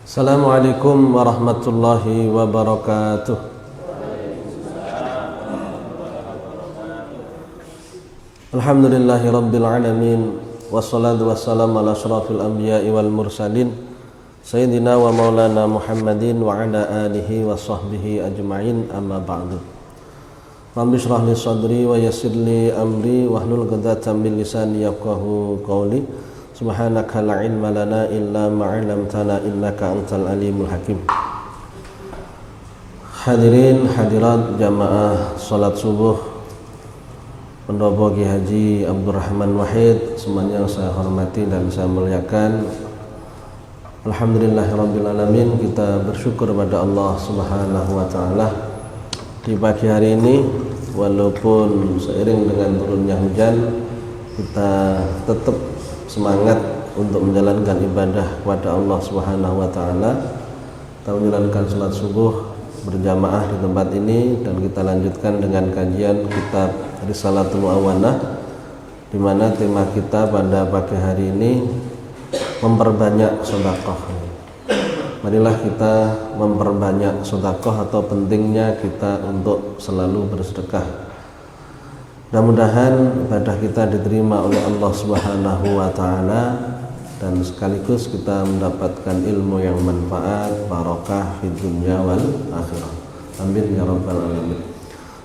Assalamualaikum warahmatullahi wabarakatuh. Alhamdulillahi rabbil alamin. Wassalatu wassalamu ala asyrafil anbiya'i wal mursalin Sayyidina wa maulana Muhammadin wa ala alihi wa sahbihi ajma'in, amma ba'du. Rabbi shrah li sadri wa yassir li amri wahlul 'uqdatam min lisani yafqahu qawli. Subhanaka la ilma lana illa ma 'allamtana innaka antal alimul hakim. Hadirin hadirat jamaah salat subuh Pendopo Ki Haji Abdurrahman Wahid, semuanya yang saya hormati dan saya muliakan. Alhamdulillahirabbil alamin, kita bersyukur pada Allah Subhanahu wa taala di pagi hari ini, walaupun seiring dengan turunnya hujan, kita tetap semangat untuk menjalankan ibadah kepada Allah Subhanahu wa taala. Kita menjalankan salat subuh berjamaah di tempat ini dan kita lanjutkan dengan kajian kitab Risalatul Mu'awwanah, di mana tema kita pada pagi hari ini memperbanyak sedekah. Marilah kita memperbanyak sedekah, atau pentingnya kita untuk selalu bersedekah. Mudah-mudahan ibadah kita diterima oleh Allah Subhanahu wa taala dan sekaligus kita mendapatkan ilmu yang manfaat, barokah fid dunya wal akhirah. Amin ya rabbal alamin.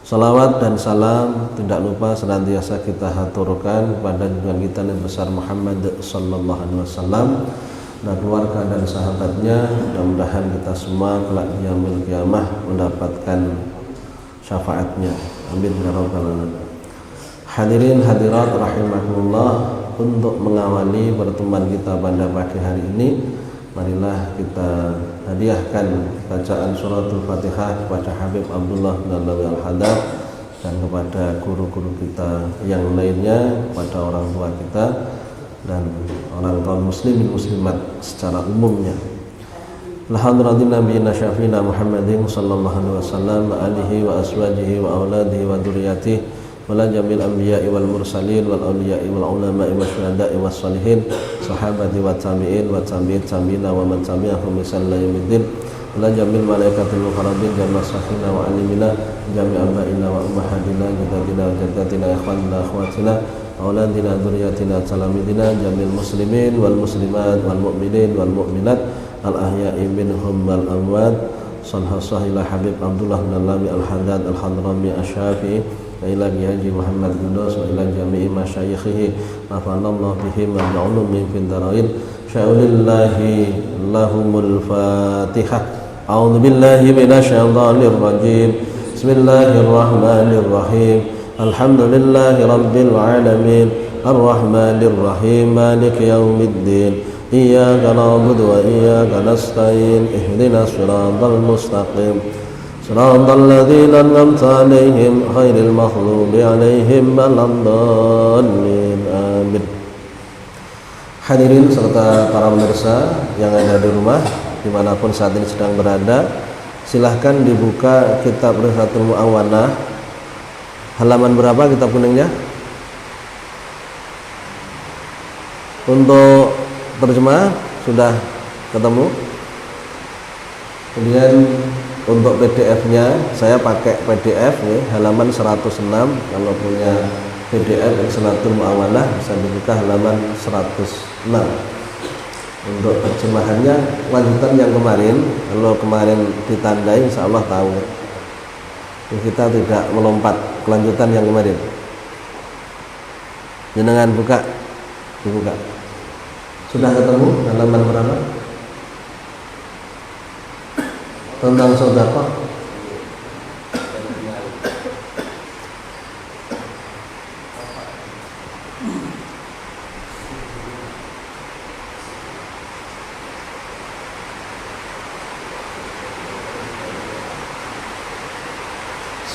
Salawat dan salam tidak lupa senantiasa kita haturkan kepada junjungan kita Nabi besar Muhammad sallallahu alaihi wasallam dan keluarga dan sahabatnya. Mudah-mudahan kita semua kelak di yaumil qiyamah mendapatkan syafaatnya. Amin ya rabbal alamin. Hadirin hadirat rahimakumullah, untuk mengawali pertemuan kita pada pagi hari ini, marilah kita hadiahkan bacaan suratul Fatihah kepada Habib Abdullah bin Alwi Al-Hadad dan kepada guru-guru kita yang lainnya, kepada orang tua kita dan orang kaum muslimin muslimat secara umumnya. Alhamdulillah nabiyina syafina Muhammadin sallallahu alaihi wasallam wa alihi wa aswajihi wa auladihi wa dzurriyyatihi wala jamil anbiya'i wal mursalin wal awliya'i wal ulama'i wa syuhada'i was salihin sahabati wa tabi'in wa tabi'in tabi'ina wa man tabi'ahum bi sallaimiddin wala jamil malaikatil muqarrabin jama'a sahina wa alimina jami'a abaina wa ummahatina jadadina wa jaddatina ikhwanina akhwatina auladina dzurriyyatina talamidina jamil muslimin wal muslimat wal mu'minin wal mu'minat al ahya'i minhum wal amwat sallallahu ila Habib Abdullah bin Alwi Al-Hadad Al-Hadrami Asy-Syafi'i wa ila Haji Muhammad Qudus wa ila jami'i masyayikhihi nafa'anallahu bihim wa bi'ulumihim fid dharain. Sya'ulillahi lahumul Fatihah. A'udzu billahi minasy syaithanir rajim. Bismillahirrahmanirrahim. Alhamdulillahi rabbil alamin. Arrahmanir rahim. Maliki yaumiddin. Iyyaka na'budu wa iyyaka nasta'in. Ihdinas siratal mustaqim. Shiratal ladzina an'amta 'alaihim ghairil maghdubi 'alaihim waladdallin. Amin. Hadirin serta para pemirsa yang ada di rumah dimanapun saat ini sedang berada, silahkan dibuka kitab Risalatul Mu'awwanah. Halaman berapa kitab kuningnya? Untuk terjemah sudah ketemu. Kemudian untuk PDF-nya saya pakai PDF ya, halaman 106. Kalau punya PDF Risalatul Mu'awwanah bisa dibuka halaman 106. Untuk terjemahannya lanjutan yang kemarin. Kalau kemarin ditandai insya Allah tahu. Kita tidak melompat kelanjutan yang kemarin. Jenengan buka, dibuka. Sudah ketemu halaman berapa? Tentang sedekah.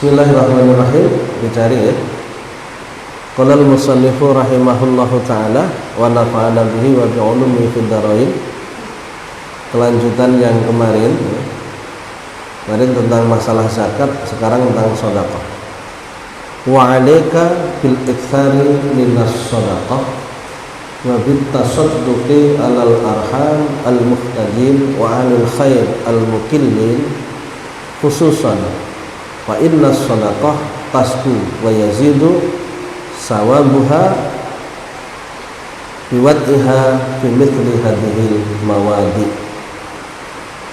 Bismillahirrahmanirrahim. Dicari ya. Qala al-musannifu rahimahullahu taala wa nafa'ana bihi wa bi'ulumihi fid dharain. Kelanjutan yang kemarin tentang masalah zakat, sekarang tentang sedekah. Wa 'alaika bil iktsari minas sedekah wa bit tasadduqi alal arham al muhtajin wa anil khair al mukillin khususan fa inna sadaqah tasku wa yazidu sawabuha biwad'iha fi mithli hadhil mawadi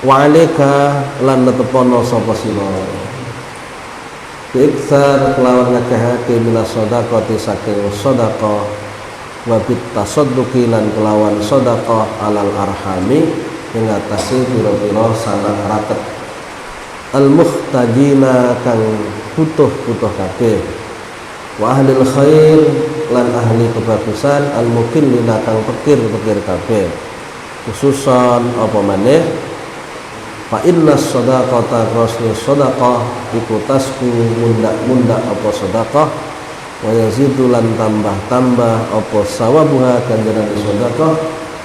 wa alaika lan tepono sapa sira iksar kelawan ngakehake minas sedekah saking sedekah wa bit tasadduqi lan kelawan sedekah alal arhami ing atase pira-pira sanak raket al muhtajina kang butuh kabeh wa ahlil khair lan ahli kebagusan al mukillina kang pikir kabeh khususan apa maneh fa inna shadaqata rasni shadaqah iku tasku mundak apa sedekah wa yazidu lan tambah apa sawabuha ganjaran sedekah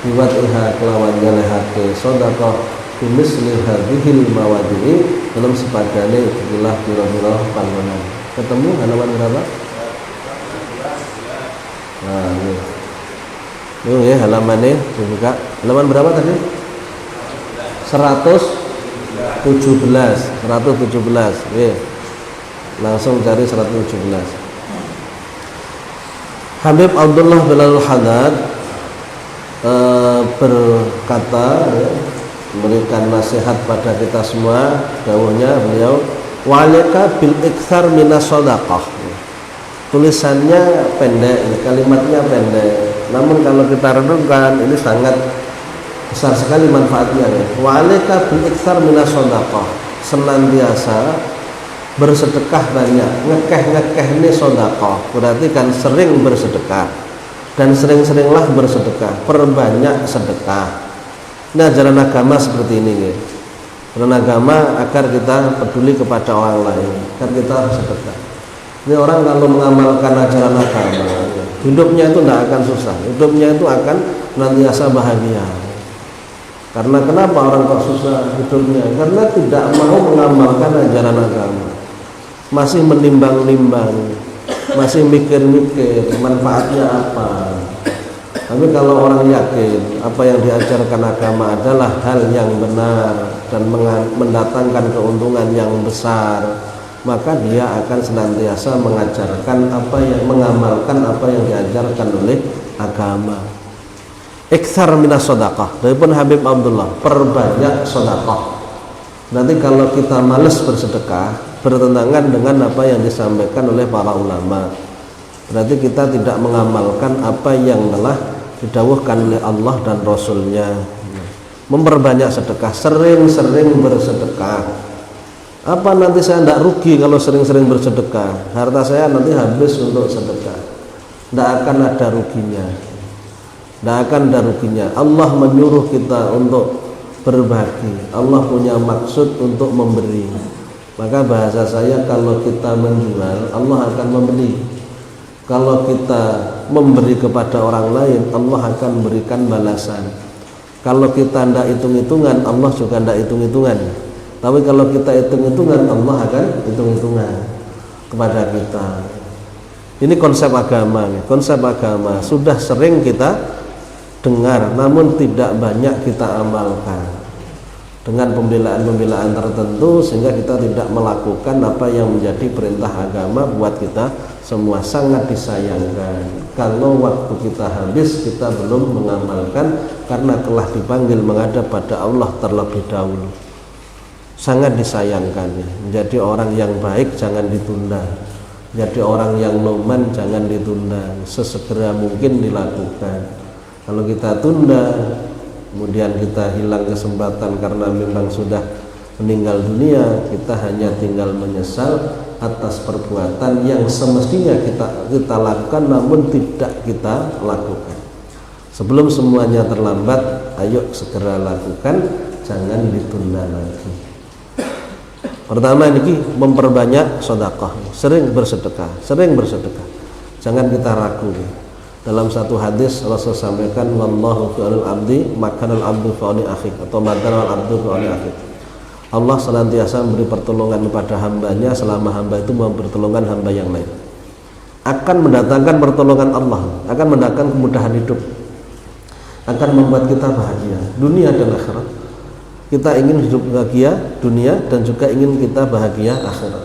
biwad'iha kelawan nyalehake sedekah bimisli hadhil mawadi dalam sepadane ikilah pira-pira panggonan. Ketemu halaman berapa? Nah, ini ya halamannya dibuka. Halaman berapa tadi? 117. Ya. Langsung cari 117. Habib Abdullah bin Al-Haddad berkata, ya, memberikan nasihat pada kita semua. Dawuhnya beliau, walika bil iktsar minas shadaqah. Tulisannya pendek, kalimatnya pendek. Namun kalau kita renungkan ini sangat besar sekali manfaatnya. Walika bil iktsar minas shadaqah. Senantiasa bersedekah banyak, ngekeh ini sedekah, berarti kan sering bersedekah dan sering-seringlah bersedekah, perbanyak sedekah. Ini ajaran agama seperti ini, ya. Ajaran agama agar kita peduli kepada orang lain, agar kita bersedekah. Ini orang kalau mengamalkan ajaran agama, hidupnya itu tidak akan susah, hidupnya itu akan senantiasa bahagia. Karena kenapa orang kok susah hidupnya? Karena tidak mau mengamalkan ajaran agama. Masih menimbang-nimbang, masih mikir-mikir manfaatnya apa. Tapi kalau orang yakin apa yang diajarkan agama adalah hal yang benar dan mendatangkan keuntungan yang besar, maka dia akan senantiasa mengamalkan apa yang diajarkan oleh agama. Iktsar minas shadaqah. Daripun Habib Abdullah, perbanyak sedekah. Nanti kalau kita malas bersedekah, bertentangan dengan apa yang disampaikan oleh para ulama. Berarti kita tidak mengamalkan apa yang telah didawuhkan oleh Allah dan Rasulnya. Memperbanyak sedekah, sering-sering bersedekah. Apa nanti saya tidak rugi kalau sering-sering bersedekah? Harta saya nanti habis untuk sedekah. Tidak akan ada ruginya. Tidak akan ada ruginya. Allah menyuruh kita untuk berbagi. Allah punya maksud untuk memberi. Maka bahasa saya, kalau kita menjual, Allah akan membeli. Kalau kita memberi kepada orang lain, Allah akan memberikan balasan. Kalau kita tidak hitung-hitungan, Allah juga tidak hitung-hitungan. Tapi kalau kita hitung-hitungan, Allah akan hitung-hitungan kepada kita. Ini konsep agama. Konsep agama sudah sering kita dengar, namun tidak banyak kita amalkan. Dengan pembelaan-pembelaan tertentu sehingga kita tidak melakukan apa yang menjadi perintah agama buat kita semua. Sangat disayangkan kalau waktu kita habis kita belum mengamalkan karena telah dipanggil menghadap pada Allah terlebih dahulu. Sangat disayangkan, ya. Menjadi orang yang baik jangan ditunda, jadi orang yang noman jangan ditunda, sesegera mungkin dilakukan. Kalau kita tunda, kemudian kita hilang kesempatan karena memang sudah meninggal dunia, kita hanya tinggal menyesal atas perbuatan yang semestinya kita lakukan namun tidak kita lakukan. Sebelum semuanya terlambat, ayo segera lakukan, jangan ditunda lagi. Pertama ini memperbanyak sedekah, sering bersedekah. Jangan kita ragu. Dalam satu hadis Rasul sampaikan, wallahu fi'al abdi makanal abdu fi'ali akhik, atau makanal abdu fi'ali akhik. Allah senantiasa memberi pertolongan kepada hambanya selama hamba itu memberi pertolongan hamba yang lain. Akan mendatangkan pertolongan Allah, akan mendatangkan kemudahan hidup. akan membuat kita bahagia dunia dan akhirat. Kita ingin hidup bahagia dunia dan juga ingin kita bahagia akhirat.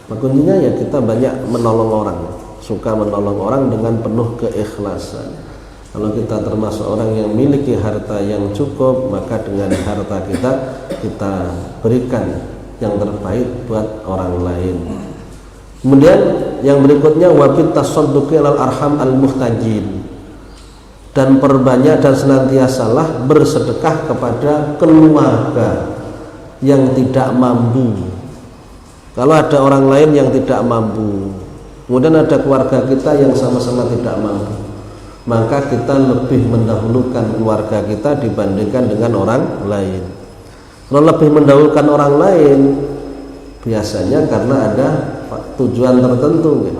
Maka kuncinya ya kita banyak menolong orang, suka menolong orang dengan penuh keikhlasan. Kalau kita termasuk orang yang memiliki harta yang cukup, maka dengan harta kita berikan yang terbaik buat orang lain. Kemudian yang berikutnya wabit tasadduqi alal arham al muhtajin, dan perbanyak dan senantiasalah bersedekah kepada keluarga yang tidak mampu. Kalau ada orang lain yang tidak mampu, kemudian ada keluarga kita yang sama-sama tidak mampu, maka kita lebih mendahulukan keluarga kita dibandingkan dengan orang lain. Kalau lebih mendahulukan orang lain, biasanya karena ada tujuan tertentu,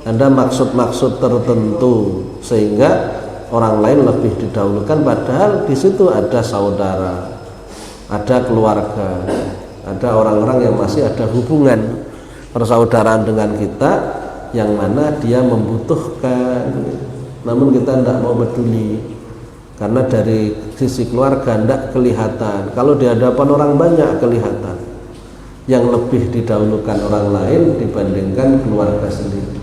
ada maksud-maksud tertentu, sehingga orang lain lebih didahulukan. Padahal di situ ada saudara, ada keluarga, ada orang-orang yang masih ada hubungan persaudaraan dengan kita, yang mana dia membutuhkan, namun kita tidak mau peduli karena dari sisi keluarga tidak kelihatan. Kalau di hadapan orang banyak kelihatan. Yang lebih didahulukan orang lain dibandingkan keluarga sendiri.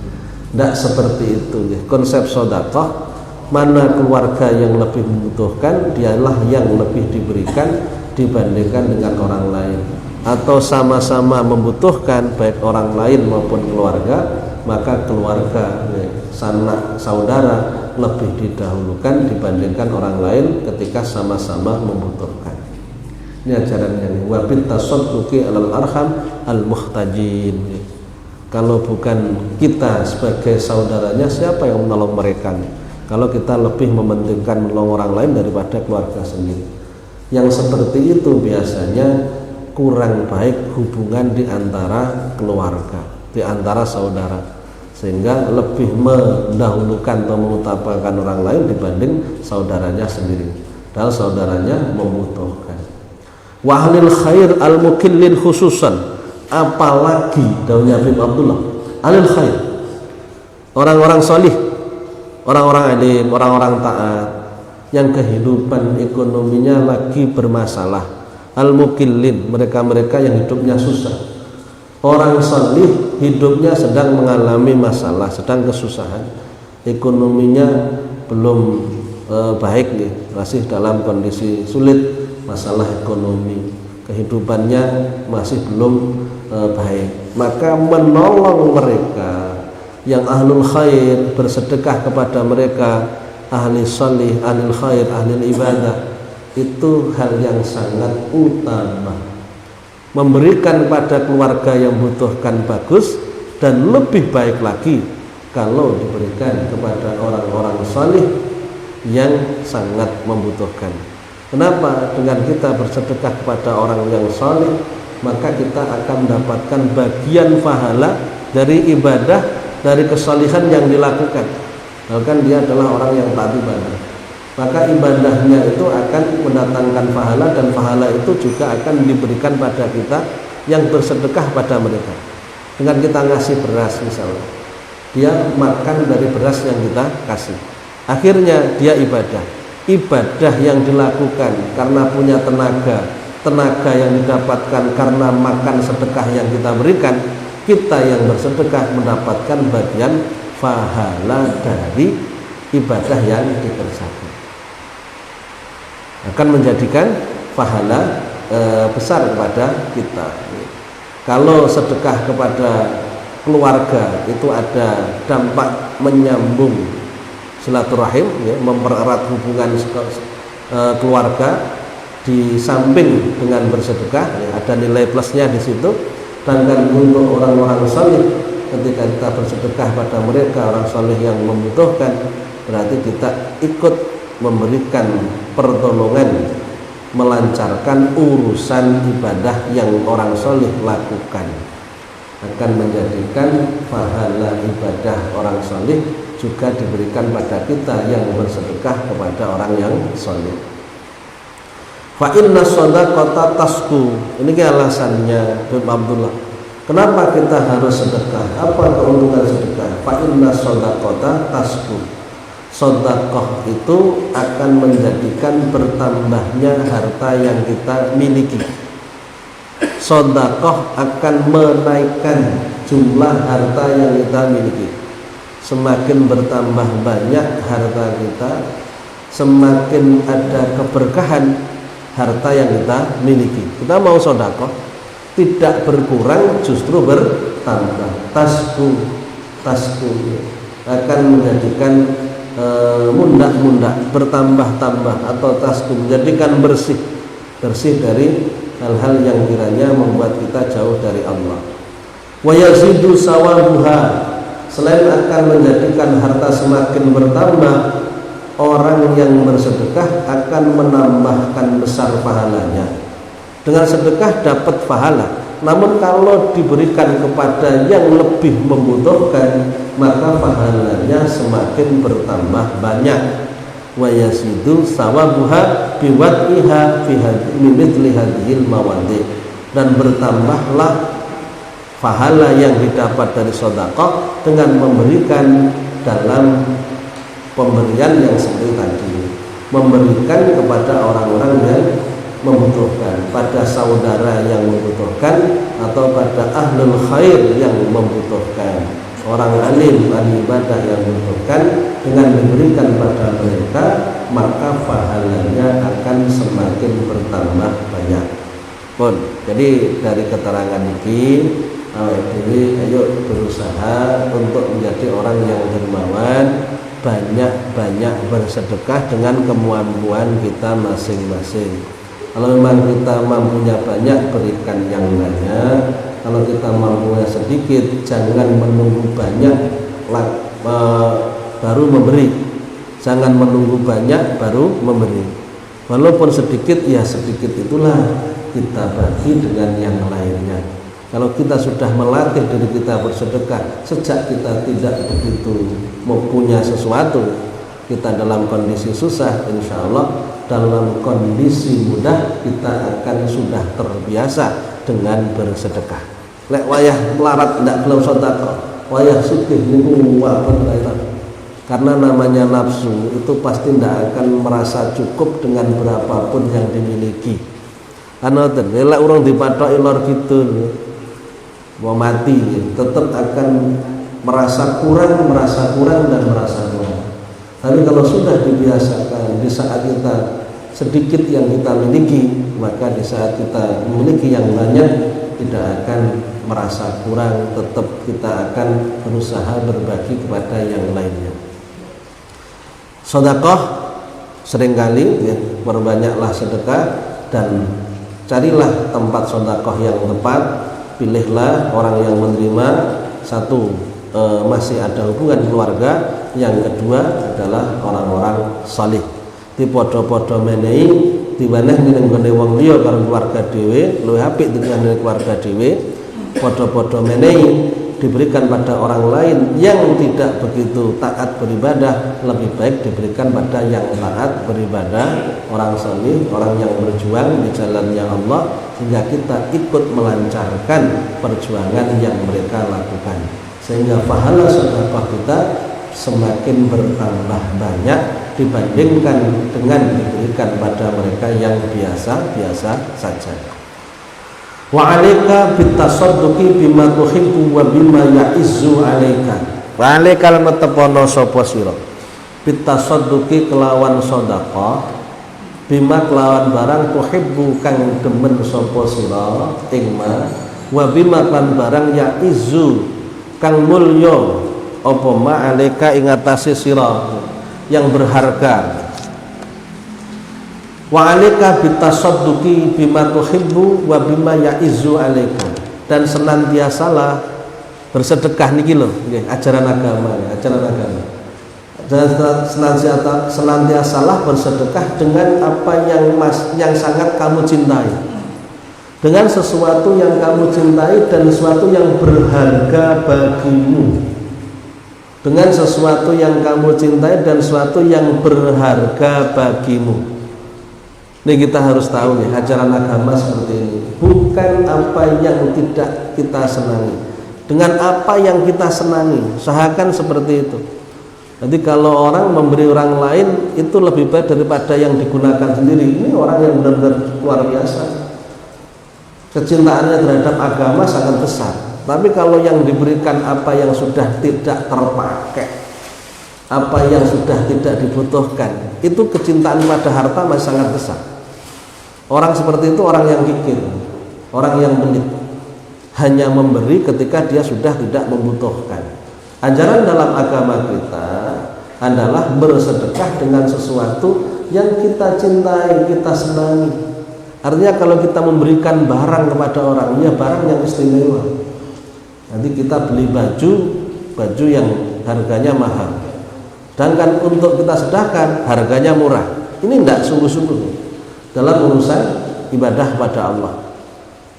Tidak seperti itu. Konsep sedekah, mana keluarga yang lebih membutuhkan, dialah yang lebih diberikan dibandingkan dengan orang lain. Atau sama-sama membutuhkan baik orang lain maupun keluarga, maka keluarga, sanak saudara lebih didahulukan dibandingkan orang lain ketika sama-sama membutuhkan. Ini ajarannya nih, wabit tasadduqi alal arham al muhtajin. Kalau bukan kita sebagai saudaranya, siapa yang menolong mereka nih? Kalau kita lebih mementingkan menolong orang lain daripada keluarga sendiri. Yang seperti itu biasanya kurang baik hubungan di antara keluarga, di antara saudara, sehingga lebih mendahulukan atau mengutamakan orang lain dibanding saudaranya sendiri, padahal saudaranya membutuhkan. Wa ahlil khair al mukillin khususan, apalagi daunnya Habib Abdullah, ahlil khair, orang-orang salih, orang-orang alim, orang-orang taat yang kehidupan ekonominya lagi bermasalah, al mukillin, mereka-mereka yang hidupnya susah. Orang salih hidupnya sedang mengalami masalah, sedang kesusahan, ekonominya belum baik nih, masih dalam kondisi sulit, masalah ekonomi, kehidupannya masih belum baik. Maka menolong mereka yang ahlul khair, bersedekah kepada mereka, ahli salih, ahlul khair, ahli ibadah, itu hal yang sangat utama. Memberikan pada keluarga yang membutuhkan bagus, dan lebih baik lagi kalau diberikan kepada orang-orang salih yang sangat membutuhkan. Kenapa? Dengan kita bersedekah kepada orang yang saleh, maka kita akan mendapatkan bagian pahala dari ibadah, dari kesalihan yang dilakukan. Bahkan dia adalah orang yang taat ibadah, maka ibadahnya itu akan mendatangkan pahala, dan pahala itu juga akan diberikan pada kita yang bersedekah pada mereka. Dengan kita ngasih beras misalnya, dia makan dari beras yang kita kasih, akhirnya dia ibadah yang dilakukan karena punya tenaga yang didapatkan karena makan sedekah yang kita berikan. Kita yang bersedekah mendapatkan bagian pahala dari ibadah yang dikerjakan, akan menjadikan pahala besar kepada kita. Kalau sedekah kepada keluarga itu ada dampak menyambung silaturahim, ya, mempererat hubungan keluarga, di samping dengan bersedekah, ya, ada nilai plusnya di situ. Dan untuk orang-orang saleh, ketika kita bersedekah pada mereka, orang saleh yang membutuhkan, berarti kita ikut memberikan pertolongan, melancarkan urusan ibadah yang orang saleh lakukan, akan menjadikan pahala ibadah orang saleh juga diberikan pada kita yang bersedekah kepada orang yang saleh. Fa inna shadaqata tasku. Ini alasannya Habib Abdullah. Kenapa kita harus sedekah? Apa keuntungan sedekah? Fa inna shadaqata tasku. Sedekah itu akan menjadikan bertambahnya harta yang kita miliki. Sedekah akan menaikkan jumlah harta yang kita miliki. Semakin bertambah banyak harta kita, semakin ada keberkahan harta yang kita miliki. Kita mau sedekah tidak berkurang, justru bertambah. Tasku akan menjadikan mundak bertambah-tambah, atau tasku menjadikan bersih dari hal-hal yang kiranya membuat kita jauh dari Allah. Wa yazidu sawabuha, selain akan menjadikan harta semakin bertambah, orang yang bersedekah akan menambahkan besar pahalanya. Dengan sedekah dapat pahala, namun kalau diberikan kepada yang lebih membutuhkan, maka pahalanya semakin bertambah banyak. Wa yasidu sawabuha biwad'iha fi mithli hadhil mawadhi, dan bertambahlah pahala yang didapat dari sedekah dengan memberikan dalam pemberian yang seperti tadi, memberikan kepada orang-orang yang membutuhkan, pada saudara yang membutuhkan, atau pada ahlul khair yang membutuhkan, orang alim, ahli ibadah yang membutuhkan. Dengan diberikan pada mereka, maka pahalanya akan semakin bertambah banyak. Pun, jadi dari keterangan ini, ayo berusaha untuk menjadi orang yang dermawan, banyak-banyak bersedekah dengan kemampuan kita masing-masing. Kalau memang kita mampunya banyak, berikan yang banyak. Kalau kita mampunya sedikit, jangan menunggu banyak baru memberi. Jangan menunggu banyak baru memberi. Walaupun sedikit, ya sedikit itulah kita bagi dengan yang lainnya. Kalau kita sudah melatih diri kita bersedekah sejak kita tidak begitu mempunyai sesuatu, kita dalam kondisi susah, insya Allah dalam kondisi mudah kita akan sudah terbiasa dengan bersedekah. Lek wayah melarat tidak belum sedekah, wayah sugih niku wabah. Karena namanya nafsu itu pasti tidak akan merasa cukup dengan berapapun yang dimiliki. Karena lek urung dipatok ilor gitu, mau mati, tetap akan merasa kurang dan merasa kurang. Tapi kalau sudah dibiasakan, di saat kita sedikit yang kita miliki, maka di saat kita memiliki yang banyak tidak akan merasa kurang, tetap kita akan berusaha berbagi kepada yang lainnya. Sedekah seringkali ya, perbanyaklah sedekah dan carilah tempat sedekah yang tepat. Pilihlah orang yang menerima, satu masih ada hubungan keluarga, yang kedua adalah orang-orang salih. Di podo-podo menehi diweneh ning nggone wong liya karo keluarga dhewe, luwih apik dengan keluarga dhewe. Podo-podo menehi diberikan pada orang lain yang tidak begitu taat beribadah, lebih baik diberikan pada yang taat beribadah, orang salih, orang yang berjuang di jalannya Allah, sehingga kita ikut melancarkan perjuangan yang mereka lakukan, sehingga pahala sedekah kita semakin bertambah banyak dibandingkan dengan diberikan pada mereka yang biasa-biasa saja. Wa 'alaika bitasadduqi bima tuhibbu wa bima ya'izzu 'alaika. Wa 'alaika lan tepono sapa sira bitasadduqi kelawan sedekah, bima kelawan barang tuhibbu kang demen sapa sira ing ma, wa bima lan barang ya'izzu kang mulya apa ma 'alaika ing atase sira yang berharga. Wa 'alaika bitasadduqi bima tuhibbu wa bima ya'izzu 'alaika, dan senantiasalah bersedekah niki lho nggih, ajaran agama. Dan senantiasalah bersedekah dengan apa yang sangat kamu cintai, dengan sesuatu yang kamu cintai dan sesuatu yang berharga bagimu. Dengan sesuatu yang kamu cintai dan sesuatu yang berharga bagimu. Ini kita harus tahu ya, ajaran agama seperti ini. Bukan apa yang tidak kita senangi, dengan apa yang kita senangi, usahakan seperti itu. Nanti kalau orang memberi orang lain itu lebih baik daripada yang digunakan sendiri. Ini orang yang benar-benar luar biasa. Kecintaannya terhadap agama sangat besar. Tapi kalau yang diberikan apa yang sudah tidak terpakai, apa yang sudah tidak dibutuhkan, itu kecintaan pada harta masih sangat besar. Orang seperti itu orang yang kikir, orang yang pelit, hanya memberi ketika dia sudah tidak membutuhkan. Ajaran dalam agama kita adalah bersedekah dengan sesuatu yang kita cintai, kita senangi. Artinya kalau kita memberikan barang kepada orang, ya barang yang istimewa. Nanti kita beli baju yang harganya mahal. Sedangkan untuk kita sedekahkan harganya murah. Ini tidak sungguh-sungguh dalam urusan ibadah pada Allah.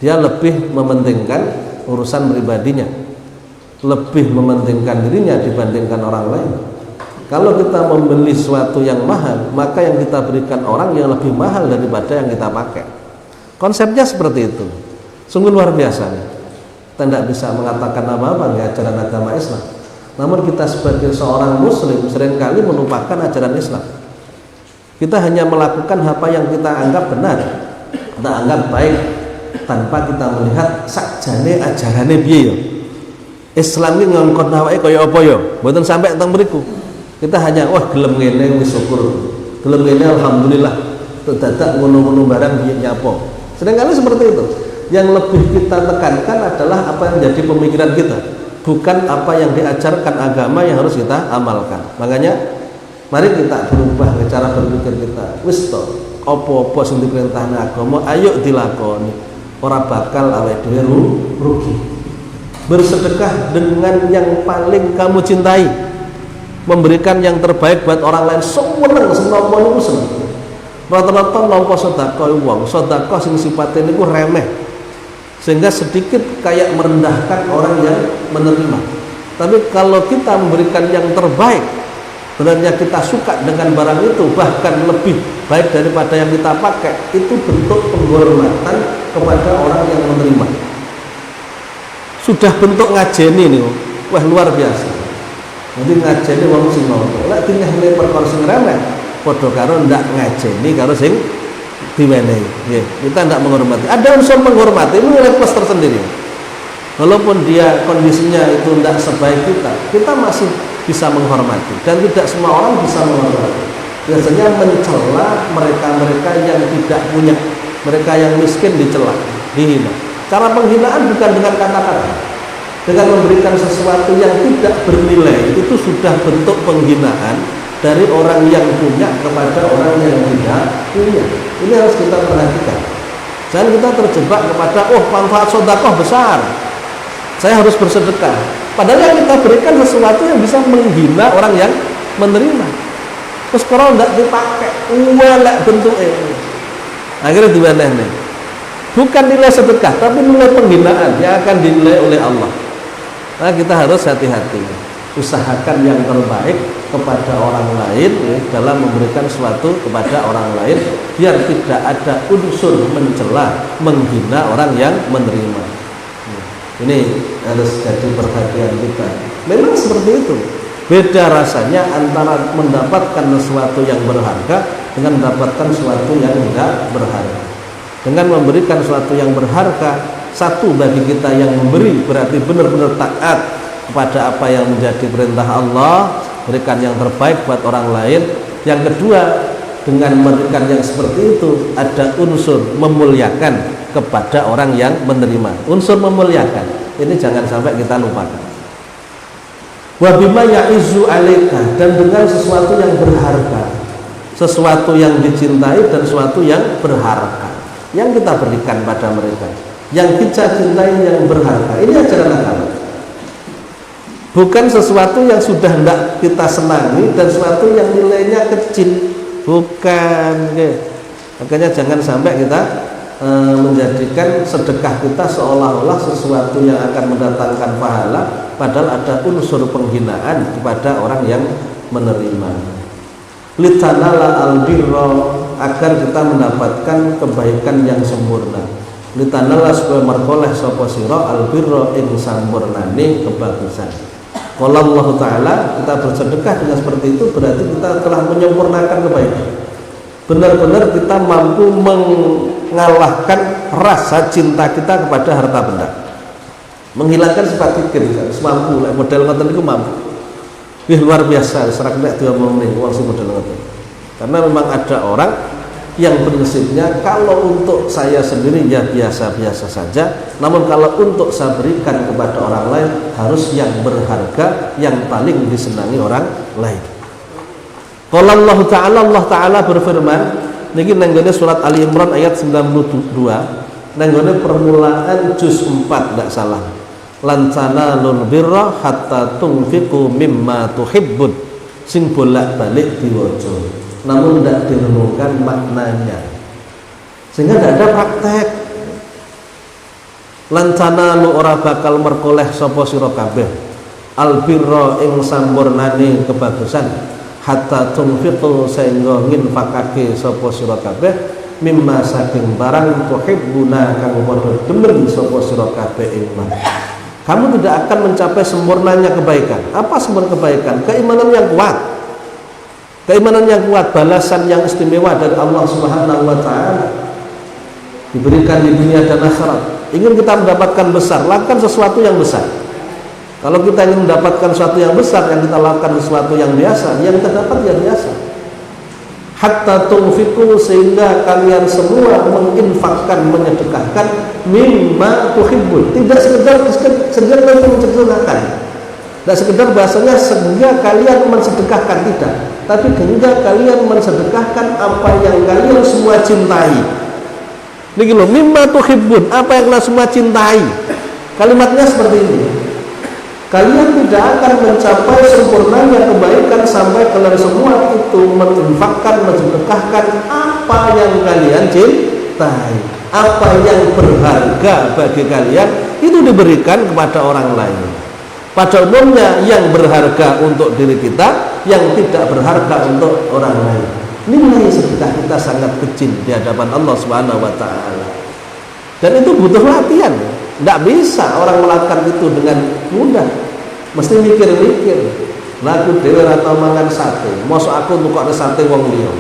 Dia lebih mementingkan urusan pribadinya, lebih mementingkan dirinya dibandingkan orang lain. Kalau kita membeli sesuatu yang mahal, maka yang kita berikan orang yang lebih mahal daripada yang kita pakai. Konsepnya seperti itu. Sungguh luar biasa nih. Kita tidak bisa mengatakan apa-apa di ajaran agama Islam. Namun kita sebagai seorang muslim seringkali melupakan ajaran Islam. Kita hanya melakukan apa yang kita anggap benar, kita anggap baik, tanpa kita melihat sakjane ajarane piye ya. Islam ini ngongkon awake kaya apa ya? Mboten sampai teng mriku. Kita hanya wah gelem ngene wis syukur. Gelem ngene alhamdulillah. Dadak ngono-ngono barang piye nyapa. Seringkali seperti itu. Yang lebih kita tekankan adalah apa yang menjadi pemikiran kita, bukan apa yang diajarkan agama yang harus kita amalkan. Makanya mari kita berubah cara berpikir kita. Wis to, apa-apa sing diperintahne agama ayo dilakoni. Ora bakal awake dhewe rugi. Bersedekah dengan yang paling kamu cintai, memberikan yang terbaik buat orang lain. Seneng senapa niku seneng. Rata-rata nampa sedekah wong, sedekah sing sifatnya niku remeh, sehingga sedikit kayak merendahkan orang yang menerima. Tapi kalau kita memberikan yang terbaik, sebenarnya kita suka dengan barang itu, bahkan lebih baik daripada yang kita pakai, itu bentuk penghormatan kepada orang yang menerima. Sudah bentuk ngajeni nih, wah luar biasa. Nanti ngajeni wong sing ngono, lek dineh perkara sing remeh, padha karo ndak ngajeni karo sing diwenehi. Nggih, kita ndak menghormati. Ada unsur menghormati, ini nilai plus tersendiri. Walaupun dia kondisinya itu ndak sebaik kita masih bisa menghormati, dan tidak semua orang bisa menghormati. Biasanya mencela mereka-mereka yang tidak punya, mereka yang miskin dicela, dihina. Cara penghinaan bukan dengan kata-kata, dengan memberikan sesuatu yang tidak bernilai, itu sudah bentuk penghinaan dari orang yang punya kepada orang yang tidak punya. Ini harus kita perhatikan. Jangan kita terjebak kepada manfaat sedekah besar, saya harus bersedekah. Padahal yang kita berikan sesuatu yang bisa menghina orang yang menerima. Terus kalau tidak dipakai, welek bentuknya, akhirnya diwenehi nih. Bukan nilai sedekah, tapi nilai penghinaan yang akan dinilai oleh Allah. Nah, kita harus hati-hati, usahakan yang terbaik kepada orang lain ya, dalam memberikan sesuatu kepada orang lain, biar tidak ada unsur mencela, menghina orang yang menerima. Ini harus jadi perhatian kita. Memang seperti itu. Beda rasanya antara mendapatkan sesuatu yang berharga dengan mendapatkan sesuatu yang tidak berharga. Dengan memberikan sesuatu yang berharga, satu bagi kita yang memberi berarti benar-benar taat kepada apa yang menjadi perintah Allah, berikan yang terbaik buat orang lain. Yang kedua, dengan memberikan yang seperti itu ada unsur memuliakan kepada orang yang menerima. Unsur memuliakan ini jangan sampai kita lupakan. Wa bima ya'izu 'alaika, dan dengan sesuatu yang berharga, sesuatu yang dicintai dan sesuatu yang berharga yang kita berikan pada mereka, yang kita cintai, yang berharga. Ini ajaran agama, bukan sesuatu yang sudah tidak kita senangi dan sesuatu yang nilainya kecil, bukan. Makanya jangan sampai kita menjadikan sedekah kita seolah-olah sesuatu yang akan mendatangkan pahala, padahal ada unsur penghinaan kepada orang yang menerima. Litanala albirra, agar kita mendapatkan kebaikan yang sempurna. Litanala supaya merkoleh sapa sira albirra ing sampurnane kebagusan. Kalau Allah Ta'ala, kita bersedekah dengan seperti itu berarti kita telah menyempurnakan kebaikan. Benar-benar kita mampu mengalahkan rasa cinta kita kepada harta benda, menghilangkan sifat fikir. Semampu model ngoten niku mampu. Luar biasa, serak nek diomongne wong sing model ngoten. Karena memang ada orang yang prinsipnya kalau untuk saya sendiri ya biasa-biasa saja, namun kalau untuk saya berikan kepada orang lain harus yang berharga, yang paling disenangi orang lain. Qala Allah Ta'ala berfirman niki nang ngene surat Ali Imran ayat 92, nang ngene permulaan juz 4 ndak salah. Lan tanalul birra hatta tunfiqu mimma tuhibbun, sing bolak-balik diwaca namun tidak direnungkan maknanya, sehingga tidak ada praktek. Lancana lu ora bakal merkoleh sapa sira kabeh albirra ing sampurnane kebagusan hatta tunfiqu sehingga nginfakake sapa sira kabeh mimma saking barang tuhibbuna kang padha demen sapa sira kabeh ing man. Kamu tidak akan mencapai sempurnanya kebaikan. Apa sempurna kebaikan? Keimanan yang kuat. Keimanan yang kuat, balasan yang istimewa dari Allah Subhanahu wa Ta'ala, diberikan di dunia dan akhirat. Ingin kita mendapatkan besar, lakukan sesuatu yang besar. Kalau kita ingin mendapatkan sesuatu yang besar, yang kita lakukan sesuatu yang biasa, yang kita dapat yang biasa. Hatta tunfiqu, sehingga kalian semua menginfakkan, menyedekahkan mimma tuhibbun. Tidak sekedar mensedekahkan, tidak sekedar bahasanya sehingga kalian mensedekahkan, tidak, tapi hingga kalian mensedekahkan apa yang kalian semua cintai. Niki lho, mimma tuhibbun, apa yang kalian semua cintai. Kalimatnya seperti ini. Kalian tidak akan mencapai sempurnanya kebaikan sampai kalian semua itu menginfakkan, mensedekahkan apa yang kalian cintai, apa yang berharga bagi kalian itu diberikan kepada orang lain. Pada umumnya yang berharga untuk diri kita, yang tidak berharga untuk orang lain. Nilai sedekah kita sangat kecil di hadapan Allah Subhanahu wa Ta'ala. Dan itu butuh latihan. Tidak bisa orang melakukan itu dengan mudah. Mesti mikir-mikir. Laku dhewe atau mangan sate. Mosok aku nukokne sate wong liya.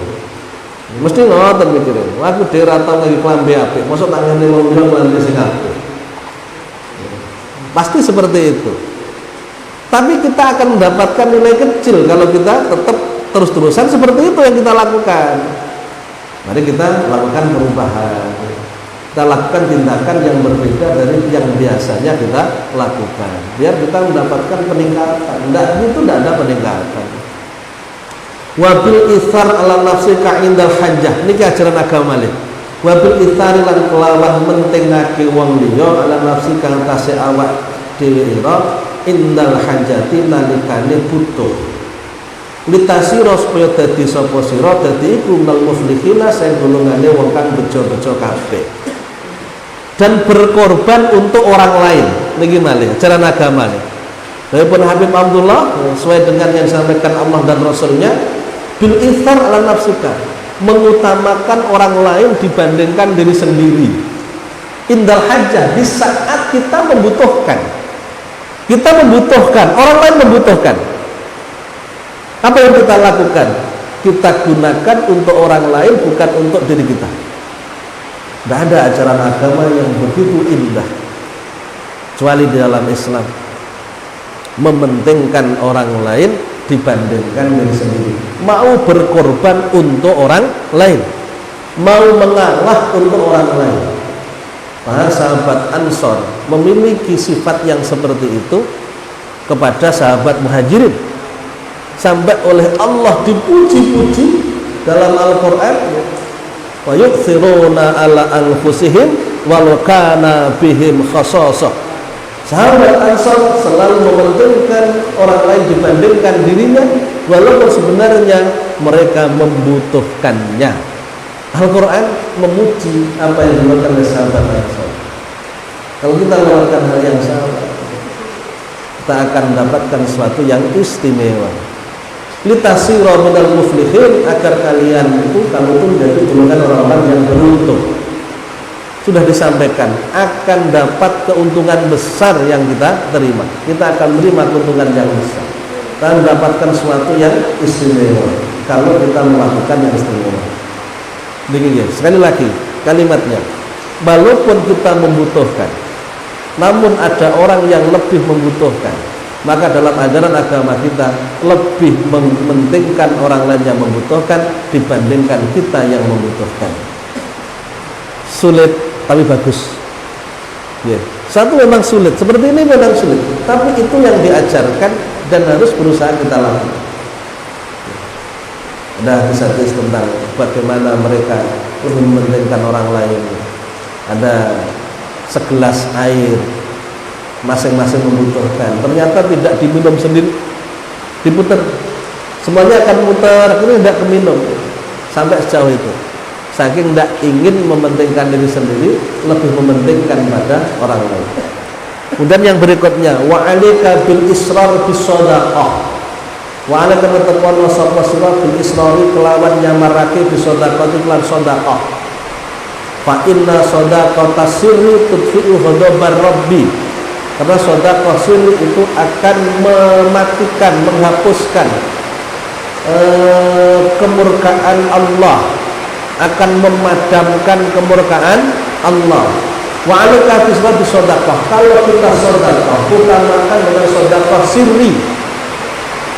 Mesti ngoten mikirin. Laku dhewe atau ngeki klambi apik. Mosok tak ngene wong liya klambi sing apik. Pasti seperti itu. Tapi kita akan mendapatkan nilai kecil kalau kita tetap terus-terusan seperti itu yang kita lakukan. Mari kita lakukan perubahan. Kita lakukan tindakan yang berbeda dari yang biasanya kita lakukan, biar kita mendapatkan peningkatan. Itu tidak ada peningkatan. Wabil ithar ala nafsika indal hajjah. Ini ajaran agama nih. Wabil ithar lan kelawan mentingake wong liya ala nafsika kase awak dhewe ira indal hajati nalikane butuh. Litasira supaya dadi sapa sira dadi iku minal muflihina sing golongane wong kang bejo-bejo kabeh. Dan berkorban untuk orang lain. Niki malih ajaran agama nih. Baipun Habib Abdullah sesuai dengan yang disampaikan Allah dan Rasulnya, bil ithar ala nafsika, mengutamakan orang lain dibandingkan diri sendiri. Indal hajjah, di saat kita membutuhkan. Kita membutuhkan, orang lain membutuhkan. Apa yang kita lakukan? Kita gunakan untuk orang lain, bukan untuk diri kita. Tidak ada ajaran agama yang begitu indah kecuali di dalam Islam, mementingkan orang lain dibandingkan diri sendiri, mau berkorban untuk orang lain, mau mengalah untuk orang lain. Para sahabat Ansor memiliki sifat yang seperti itu kepada sahabat Muhajirin, sampai oleh Allah dipuji-puji dalam Al-Quran. Wa yu'thiruna ala anfusihim walau kana bihim khasasah. Sahabat Ansar selalu mementingkan orang lain dibandingkan dirinya, walaupun sebenarnya mereka membutuhkannya. Al-Quran memuji apa yang dilakukan oleh sahabat Ansar. Kalau kita melakukan hal yang sama, kita akan mendapatkan sesuatu yang istimewa. Litasira minal muflihin, agar kalian itu kamu pun menjadi golongan orang-orang yang beruntung. sudah disampaikan akan dapat keuntungan besar yang kita terima. Kita akan menerima keuntungan yang besar dan mendapatkan sesuatu yang istimewa kalau kita melakukan yang istimewa. Begini, sekali lagi kalimatnya, walaupun kita membutuhkan, namun ada orang yang lebih membutuhkan, maka dalam ajaran agama kita lebih mementingkan orang lain yang membutuhkan dibandingkan kita yang membutuhkan. Sulit tapi bagus. Satu memang sulit, seperti ini memang sulit, tapi itu yang diajarkan dan harus berusaha kita lakukan. Ada hadis-hadis tentang bagaimana mereka lebih mementingkan orang lain. Ada segelas air, masing-masing membutuhkan, ternyata tidak diminum sendiri, diputar, semuanya akan muter, akhirnya tidak keminum sampai sejauh itu. Saking tidak ingin mementingkan diri sendiri, lebih mementingkan pada orang lain. Kemudian yang berikutnya, wa alika bil israr bis shadaqah. Wa alika bertekun wasapa sira bil israri kelawan nyamarake bis shadaqah lan shadaqah. Fa inna shadaqata sirri tudfi'u ghadabar rabbi. Karena shadaqah sirri itu akan mematikan, menghapuskan kemurkaan Allah, akan memadamkan kemurkaan Allah. Wa alika bisabbi shadaqah. Kalau kita shadaqah, utamakan dengan shadaqah sirri,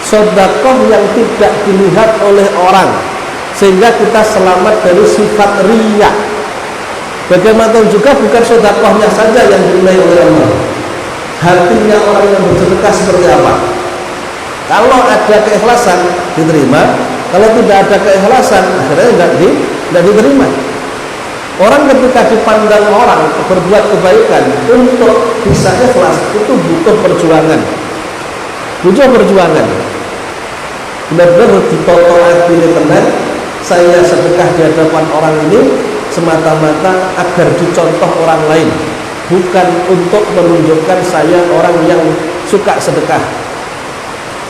shadaqah yang tidak dilihat oleh orang, sehingga kita selamat dari sifat riya. Bagaimanapun juga bukan shadaqahnya saja yang dinilai oleh Allah, hatinya orang yang bersedekah seperti apa. Kalau ada keikhlasan diterima, kalau tidak ada keikhlasan akhirnya tidak diterima. Orang ketika dipandang orang berbuat kebaikan, untuk bisa ikhlas itu butuh perjuangan. Benar-benar ditoto hati ini tenang. Saya sedekah di hadapan orang ini semata-mata agar dicontoh orang lain, bukan untuk menunjukkan saya orang yang suka sedekah.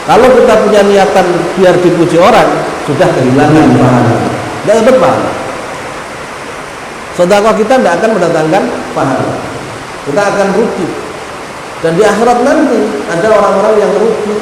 Kalau kita punya niatan biar dipuji orang, sudah kehilangan pahala, tidak dapat pahala. Sedekah kita tidak akan mendatangkan pahala, kita akan rugi. Dan di akhirat nanti ada orang-orang yang rugi,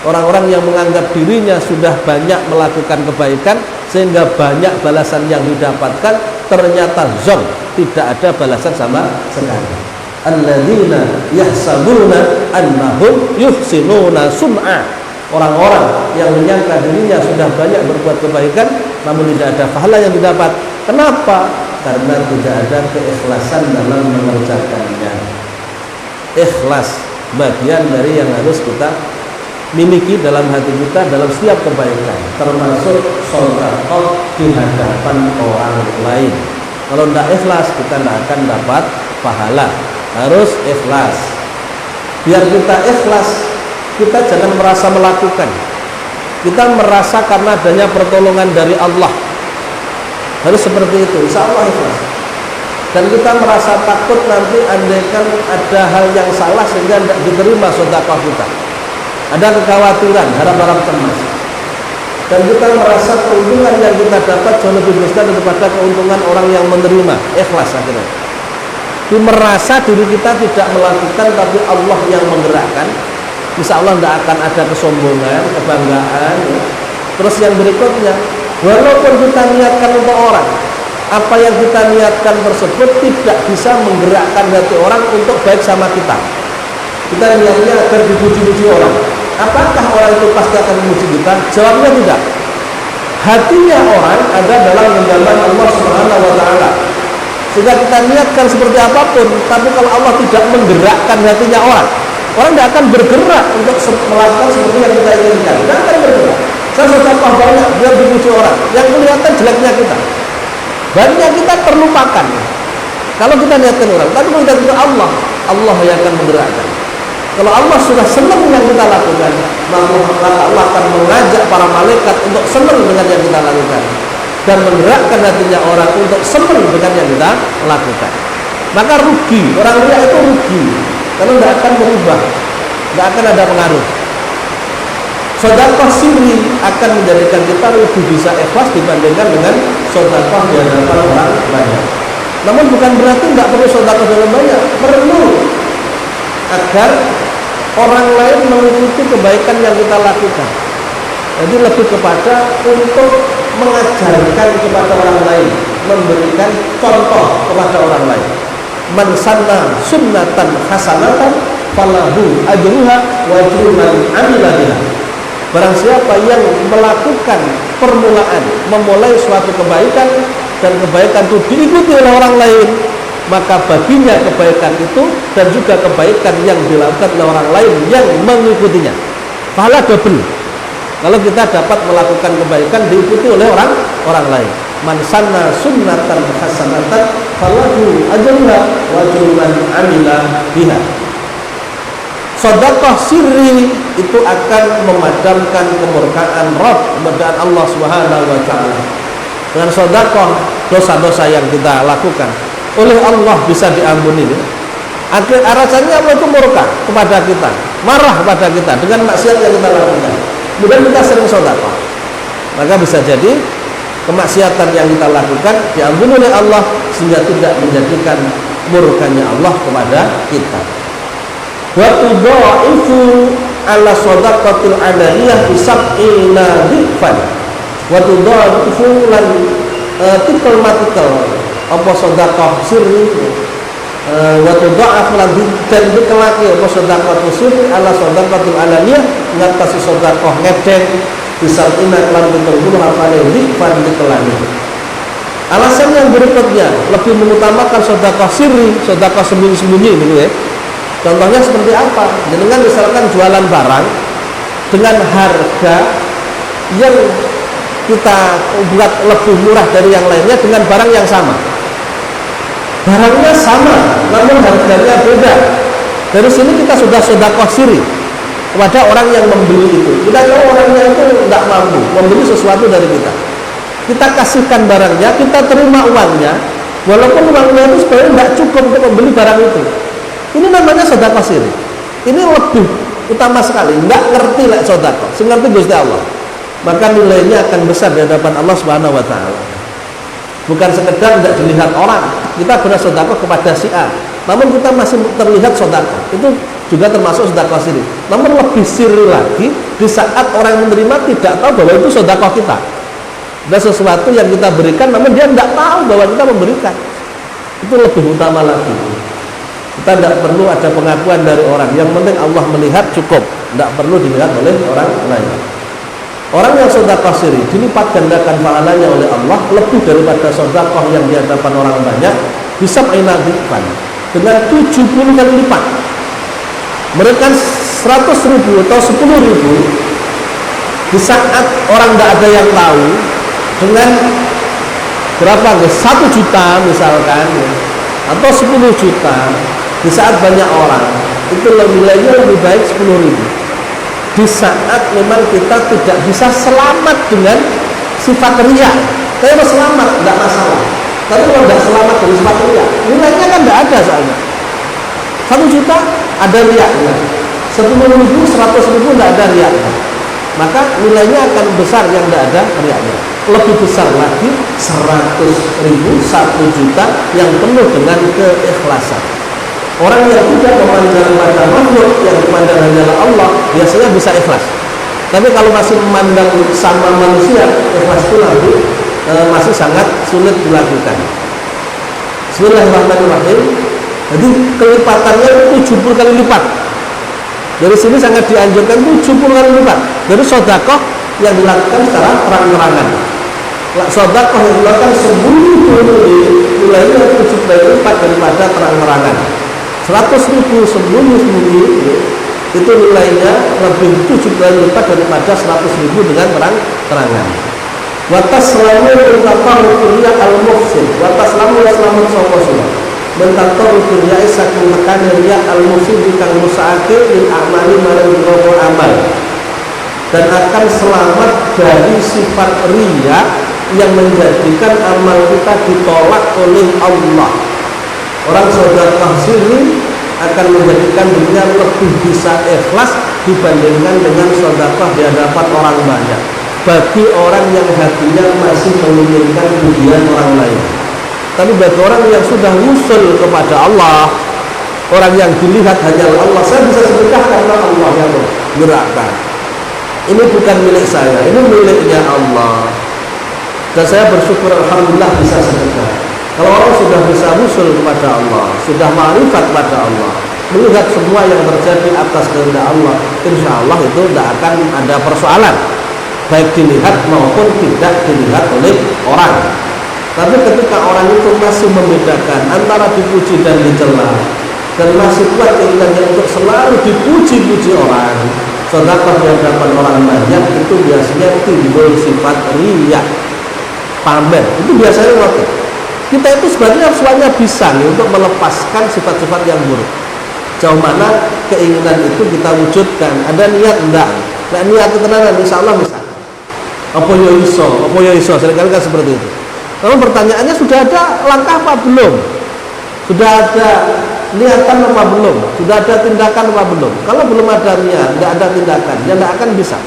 orang-orang yang menganggap dirinya sudah banyak melakukan kebaikan sehingga banyak balasan yang didapatkan, ternyata zon, tidak ada balasan sama sekali. Alladzina yahsabuna annahum yuhsinuna sun'a. Orang-orang yang menyangka dirinya sudah banyak berbuat kebaikan namun tidak ada pahala yang didapat. Kenapa? Karena tidak ada keikhlasan dalam mengerjakannya. Ikhlas bagian dari yang harus kita miliki dalam hati kita dalam setiap kebaikan, termasuk sedekah di hadapan orang lain. Kalau tidak ikhlas, kita tidak akan dapat pahala. Harus ikhlas. Biar kita ikhlas, kita jangan merasa melakukan. Kita merasa karena adanya pertolongan dari Allah. Harus seperti itu, insya Allah ikhlas. Dan kita merasa takut nanti andaikan ada hal yang salah sehingga tidak diterima sedekah kita. Ada kekhawatiran, harap-harap cemas. Dan kita merasa keuntungan yang kita dapat jauh lebih besar daripada keuntungan orang yang menerima. Ikhlas akhirnya. Kita merasa diri kita tidak melakukan, tapi Allah yang menggerakkan. Insya Allah tidak akan ada kesombongan, kebanggaan. Terus yang berikutnya, walaupun kita niatkan untuk orang, apa yang kita niatkan tersebut tidak bisa menggerakkan hati orang untuk baik sama kita. Kita niatnya agar dipuji-puji orang. Apakah orang itu pasti akan memuji kita? Jawabnya tidak. Hatinya orang ada dalam genggaman Allah Subhanahu wa Ta'ala. Sehingga kita niatkan seperti apapun, tapi kalau Allah tidak menggerakkan hatinya orang tidak akan bergerak untuk melakukan seperti yang kita inginkan. Tidak akan bergerak. Saya sudah banyak biar dipuji orang, yang kelihatan jeleknya kita. Banyak kita terlupakan kalau kita niatkan orang, tapi kalau kita niatkan Allah yang akan menggerakkan. Kalau Allah sudah senang yang kita lakukan, maka Allah akan mengajak para malaikat untuk senang dengan yang kita lakukan dan menggerakkan hatinya orang untuk senang dengan yang kita lakukan. Maka rugi, orang riya itu rugi karena tidak akan berubah, tidak akan ada pengaruh. Sedekah sirri akan menjadikan kita lebih bisa ikhlas dibandingkan dengan sedekah di hadapan orang banyak. Namun bukan berarti nggak perlu sedekah dalam banyak, perlu agar orang lain mengikuti kebaikan yang kita lakukan. Jadi lebih kepada untuk mengajarkan kepada orang lain, memberikan contoh kepada orang lain. Man sanna sunnatan hasanatan falahu ajruha wa ajru man amila biha. Barang siapa yang melakukan permulaan, memulai suatu kebaikan dan kebaikan itu diikuti oleh orang lain, maka baginya kebaikan itu dan juga kebaikan yang dilakukan oleh orang lain yang mengikutinya. Pahala double. Kalau kita dapat melakukan kebaikan diikuti oleh orang lain. Man sanna sunnatan hasanatan falahu ajruha wa ajru man amila biha. Sedekah sirri itu akan memadamkan kemurkaan Rabb, kemurkaan Allah Subhanahu wa taala. Dengan sedekah dosa-dosa yang kita lakukan oleh Allah bisa diampuni. Akhir rasanya Allah itu murka kepada kita, marah kepada kita dengan maksiat yang kita lakukan. Kemudian kita sering sedekah, maka bisa jadi kemaksiatan yang kita lakukan diampuni oleh Allah sehingga tidak menjadikan murkanya Allah kepada kita. Wa tudha'ifu ala shadaqatil adaniyah bi sab'ina dhifan. Wa tudha'ifu lan tikel apa sedekah sirri wa tudha'af lan dikelake apa sedekah sirri ala shadaqatil adaniyah ngatasi sedekah ngedeng bi sab'ina lan 70 hafale dhifan dikelake. Alasan yang berikutnya lebih mengutamakan sedekah sirri, sedekah sembunyi-sembunyi gitu ya. Contohnya seperti apa? Dengan misalkan jualan barang dengan harga yang kita buat lebih murah dari yang lainnya dengan barang yang sama. Barangnya sama, namun harganya beda. Dari sini kita sudah sedekah sirri kepada orang yang membeli itu. Kita tahu orangnya itu tidak mampu membeli sesuatu dari kita. Kita kasihkan barangnya, kita terima uangnya, walaupun uangnya itu sebenarnya tidak cukup untuk membeli barang itu. Ini namanya sedekah sirri. Ini lebih utama sekali. Nggak ngerti lah sedekah, ngerti Gusti Allah. Maka nilainya akan besar di hadapan Allah Subhanahu wa taala. Bukan sekedar tidak dilihat orang. Kita benar sedekah kepada si A, namun kita masih terlihat sedekah. Itu juga termasuk sedekah sirri. Namun lebih sirri lagi di saat orang yang menerima tidak tahu bahwa itu sedekah kita. Ada sesuatu yang kita berikan namun dia tidak tahu bahwa kita memberikan. Itu lebih utama lagi. Kita tidak perlu ada pengakuan dari orang. Yang penting Allah melihat cukup, tidak perlu dilihat oleh orang lain. Orang yang sedekah sirri dilipat gandakan pahalanya oleh Allah lebih daripada sedekah yang di hadapan orang banyak, bisa mainadifan dengan 70 kali lipat. Mereka 100.000 atau 10.000 di saat orang tidak ada yang tahu dengan berapa? 1 juta misalkan, atau 10 juta. Di saat banyak orang itu nilainya lebih baik 10.000. Di saat memang kita tidak bisa selamat dengan sifat riya. Saya mau selamat, tidak masalah. Tapi kalau tidak selamat dari sifat riya, nilainya kan tidak ada soalnya. 1 juta ada riyanya, 10.000, 100.000 tidak ada riyanya. Maka nilainya akan besar yang tidak ada riyanya. Lebih besar lagi 100.000, 1 juta yang penuh dengan keikhlasan. Orang yang tidak memandang pada makhluk, yang memandang hanyalah Allah, biasanya bisa ikhlas. Tapi kalau masih memandang sama manusia, ikhlas itu nanti masih sangat sulit dilakukan. Bismillahirrahmanirrahim. Jadi kelipatannya 70 kali lipat. Dari sini sangat dianjurkan 70 kali lipat. Dari sedekah yang dilakukan secara terang-terangan. Sedekah yang dilakukan sembunyi-sembunyi nilainya 70 kali lipat daripada terang-terangan. 100.000 sembunyi-sembunyi itu nilainya lebih 7 kali lipat daripada 100.000 dengan terang-terangan. Wataslamu bertaparu kuliah al-mufsid. Wataslamu ya selamat sahabat. Bertaparu kuliah isakum tekan riya al-mufsid kang musa'ake lil a'mali marang robo amal. Dan akan selamat dari sifat riya yang menjadikan amal kita ditolak oleh Allah. Orang sedekah sirri akan menjadikan dirinya lebih bisa ikhlas dibandingkan dengan sedekah di hadapan orang banyak. Bagi orang yang hatinya masih menginginkan pujian orang lain, Tapi bagi orang yang sudah wusul kepada Allah, orang yang dilihat hanya Allah, saya bisa sedekah karena Allah yang menggerakkan. Ini bukan milik saya, ini miliknya Allah. Dan saya bersyukur alhamdulillah bisa sedekah. Kalau orang sudah bisa wusul kepada Allah, sudah ma'rifat pada Allah, melihat semua yang terjadi atas kehendak Allah, insya Allah itu tidak akan ada persoalan, baik dilihat maupun tidak dilihat oleh orang. Tapi ketika orang itu masih membedakan antara dipuji dan dicela, dan masih kuat keinginannya untuk selalu dipuji-puji orang, sedekah di hadapan orang banyak, itu biasanya timbul sifat riya, pamer. Itu biasanya waktu kita itu sebenarnya semuanya bisa nih untuk melepaskan sifat-sifat yang buruk. Jauh mana keinginan itu kita wujudkan, ada niat enggak? Nah, niat ketenangan insya Allah bisa. Apa ya iso, seringkali kan seperti itu. Kalau pertanyaannya sudah ada langkah apa belum? Sudah ada niatan apa belum? Sudah ada tindakan apa belum? Kalau belum ada niat, tidak ada tindakan, ya tidak akan bisa.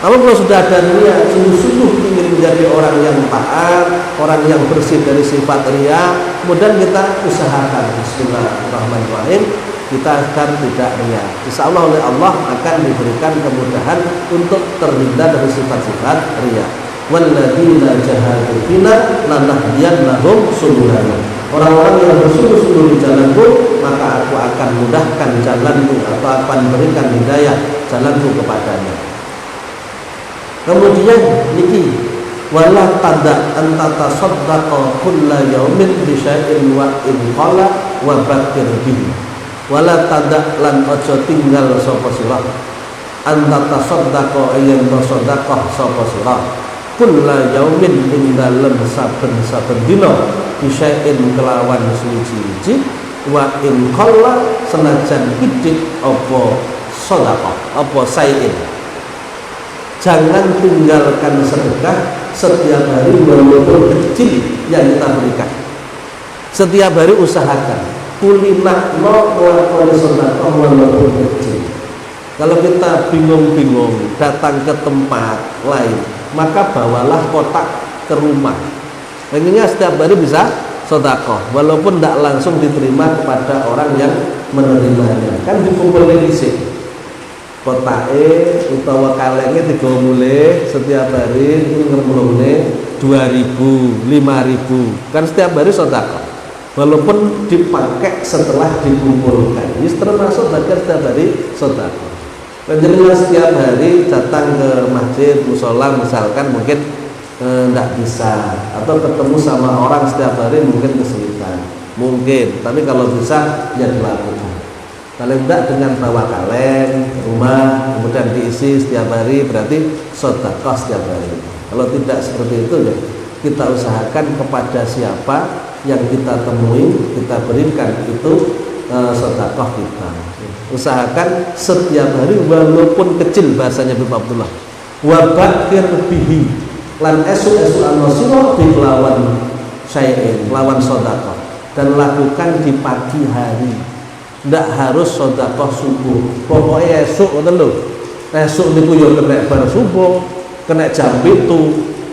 Kalau sudah ada niat, sungguh-sungguh ingin menjadi orang yang taat, orang yang bersih dari sifat riya, kemudian kita usahakan Bismillahirrahmanirrahim, kita akan tidak riya. Insya Allah oleh Allah akan diberikan kemudahan untuk terhindar dari sifat-sifat riya. Walladzina jahadu fina lanahdiyannahum subulana. Orang-orang yang bersungguh-sungguh di jalanku, maka aku akan mudahkan jalanku atau akan berikan hidayah jalanku kepadanya. Kemudian niki wala tada antata saddaqa kulla yaumin bi syai'in wa in qala wa bakir bihi. Wala tada lan aja tinggal sapa sira antata saddaqa yen sedekah sapa sira kulla yaumin ing dalem saben-saben dina bi syai'in kelawan suci-suci wa in qala senajan kidik apa sedekah apa syai'in. Jangan tinggalkan sedekah setiap hari walaupun kecil yang kita berikan. Setiap hari usahakan kulinak no melakukan sedekah walaupun kecil. Kalau kita bingung-bingung datang ke tempat lain, maka bawalah kotak ke rumah. Pengennya setiap hari bisa sedekah walaupun tidak langsung diterima kepada orang yang menerimanya. Kan dikumpulkan isi kotake utawa kalenge digawa mulih setiap hari ngremlone 2.000, 5.000 kan setiap hari sedekah walaupun dipakai setelah dikumpulkan. Ini termasuk bagian setiap hari sedekah. Penjelasan setiap hari datang ke masjid mushola misalkan mungkin tidak bisa, atau ketemu sama orang setiap hari mungkin kesulitan mungkin, tapi kalau bisa ya dilakukan. Kalau tidak dengan bawa kaleng rumah kemudian diisi setiap hari berarti sedekah setiap hari. Kalau tidak seperti itu ya kita usahakan kepada siapa yang kita temui kita berikan itu sedekah kita. Usahakan setiap hari walaupun kecil, bahasanya Bapak Abdullah. Wa bakir bihi lan esu-esu anosiro di lawan syai'in lawan sedekah, dan lakukan di pagi hari. Ndak harus sedekah subuh. Pokoknya esuk ngoten lho. Esuk niku yo kena bar subuh, kena jam 7.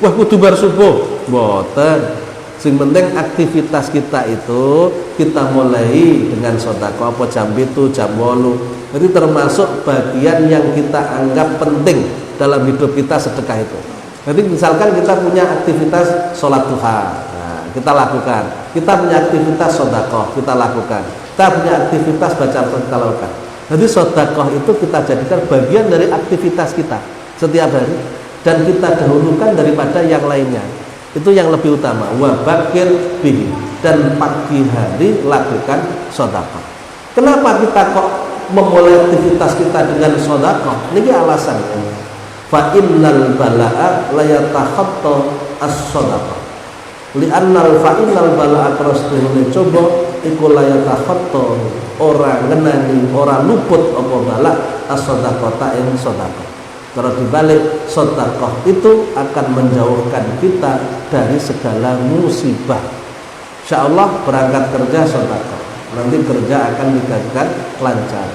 Wah kudu bar subuh. Mboten. Sing penting aktivitas kita itu kita mulai dengan sedekah apa jam 7, jam 8. Jadi termasuk bagian yang kita anggap penting dalam hidup kita sedekah itu. Jadi misalkan kita punya aktivitas sholat duha, nah, kita lakukan. Kita punya aktivitas sedekah, kita lakukan. Kita punya aktivitas baca Al-Quran, kita lakukan. Jadi sedekah itu kita jadikan bagian dari aktivitas kita setiap hari, dan kita dahulukan daripada yang lainnya. Itu yang lebih utama. Wa bakir bihi, dan pagi hari lakukan sedekah. Kenapa kita kok memulai aktivitas kita dengan sedekah? Ini alasannya. Fa innal balaa la yatakhatta as-sadaqah. Li'annal fa'innal bala'a krastune coba iku la yatakhatta ora ngenani ora luput apa bala as-sadaqata ing sedekah. Kalau dibalik, sedekah itu akan menjauhkan kita dari segala musibah. Insyaallah berangkat kerja sedekah, nanti kerja akan dikatakan lancar,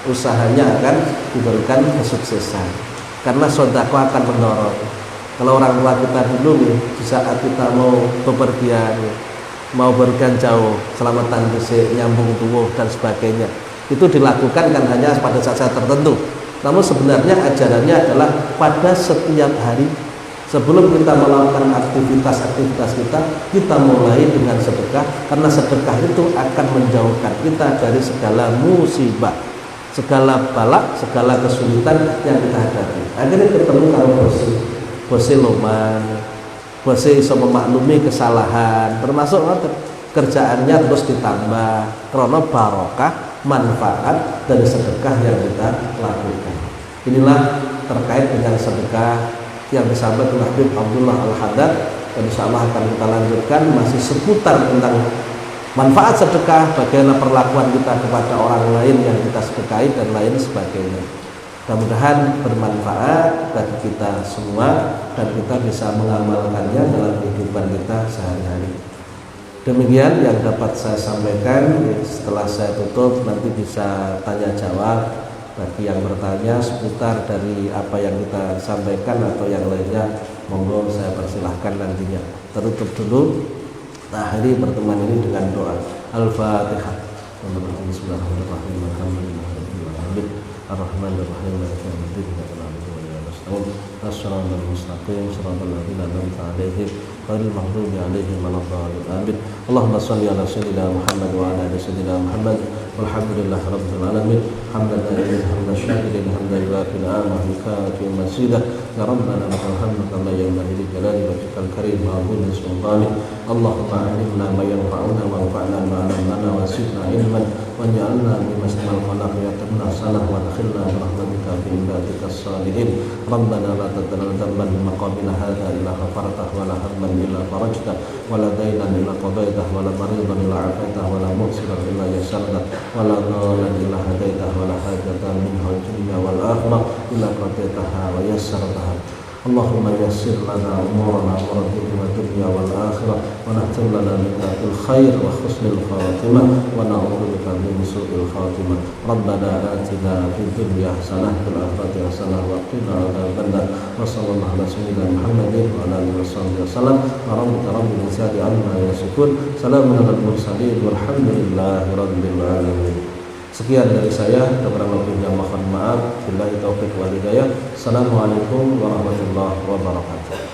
usahanya akan diberikan kesuksesan karena sedekah akan mendorong. Kalau orang tua kita dulu nih, di saat kita mau bepergian, mau bergan jauh, selamatan dhisik, nyambung tuwuh dan sebagainya. Itu dilakukan kan hanya pada saat-saat tertentu. Namun sebenarnya ajarannya adalah pada setiap hari sebelum kita melakukan aktivitas-aktivitas kita mulai dengan sedekah, karena sedekah itu akan menjauhkan kita dari segala musibah, segala balak, segala kesulitan yang kita hadapi. Akhirnya ketemu karo bosi loman, bosi iso memaklumi kesalahan, termasuk kerjaannya terus ditambah karena barokah manfaat dari sedekah yang kita lakukan. Inilah terkait dengan sedekah yang disampaikan oleh Habib Abdullah Al-Haddad, dan insyaallah akan kita lanjutkan masih seputar tentang manfaat sedekah, bagaimana perlakuan kita kepada orang lain yang kita sedekahi dan lain sebagainya. Mudah-mudahan bermanfaat bagi kita semua dan kita bisa mengamalkannya dalam kehidupan kita sehari-hari. Demikian yang dapat saya sampaikan. Setelah saya tutup nanti bisa tanya jawab bagi yang bertanya seputar dari apa yang kita sampaikan atau yang lainnya, monggo saya persilahkan nantinya. Tertutup dulu. Nah, akhiri pertemuan ini dengan doa Al-Fatihah. Bismillahirrahmanirrahim. Alhamdulillahirabbil Ar-Rahmanirrahim. Maliki yaumiddin. Iyyaka na'budu wa iyyaka nasta'in. Shiratal mustaqim. Shiratal ladzina an'amta 'alaihim ghairil maghdubi 'alaihim waladdallin. Amin. Allahumma shalli ala sayyidina Muhammad wa ala ali sayyidina Muhammad. Walhamdulillahi rabbil alamin. Hamdan lillahi hamdan syakirin hamdan yuwafi ni'amahu yukafi mazidah. Ya Rabbana lakal hamdu kama yanbaghi li jalali wajhikal karim wa 'azimi sultanik. Allahumma 'allimna ma yanfa'una wanfa'na ma 'allamtana wa zidna ilman waj'alna mimman khalaqta yatquna salah wa adkhilna bi rahmatika fi ibadikas salihin. Rabbana la tad'al dhanban maqamina hadha illa ghafartahu wa la hamman illa farajtahu wa la daynan illa qadaytahu wa la maridan illa 'afaitahu wa la mu'siran illa yasartahu wa la dhalan illa hadaitahu wa la hajatan minha dunya wal akhirah illa qadaitaha wa yassartaha. Allahumma yassir lana umurana wa dunya wal akhirah wa nahtim lana min khair wa husnil khatimah wa na'udzu bika min su'il khatimah. Rabbana atina fid dunya hasanah wa fil akhirati hasanah wa qina adzabannar. Wa sallallahu ala sayyidina Muhammadin wa ala alihi wasallam. Wa rabbil izzati amma yasifun. Salamun alal mursalin walhamdulillahi rabbil alamin. Sekian dari saya, kurang lebihnya mohon maaf. Billahi taufiq wal hidayah. Assalamualaikum warahmatullahi wabarakatuh.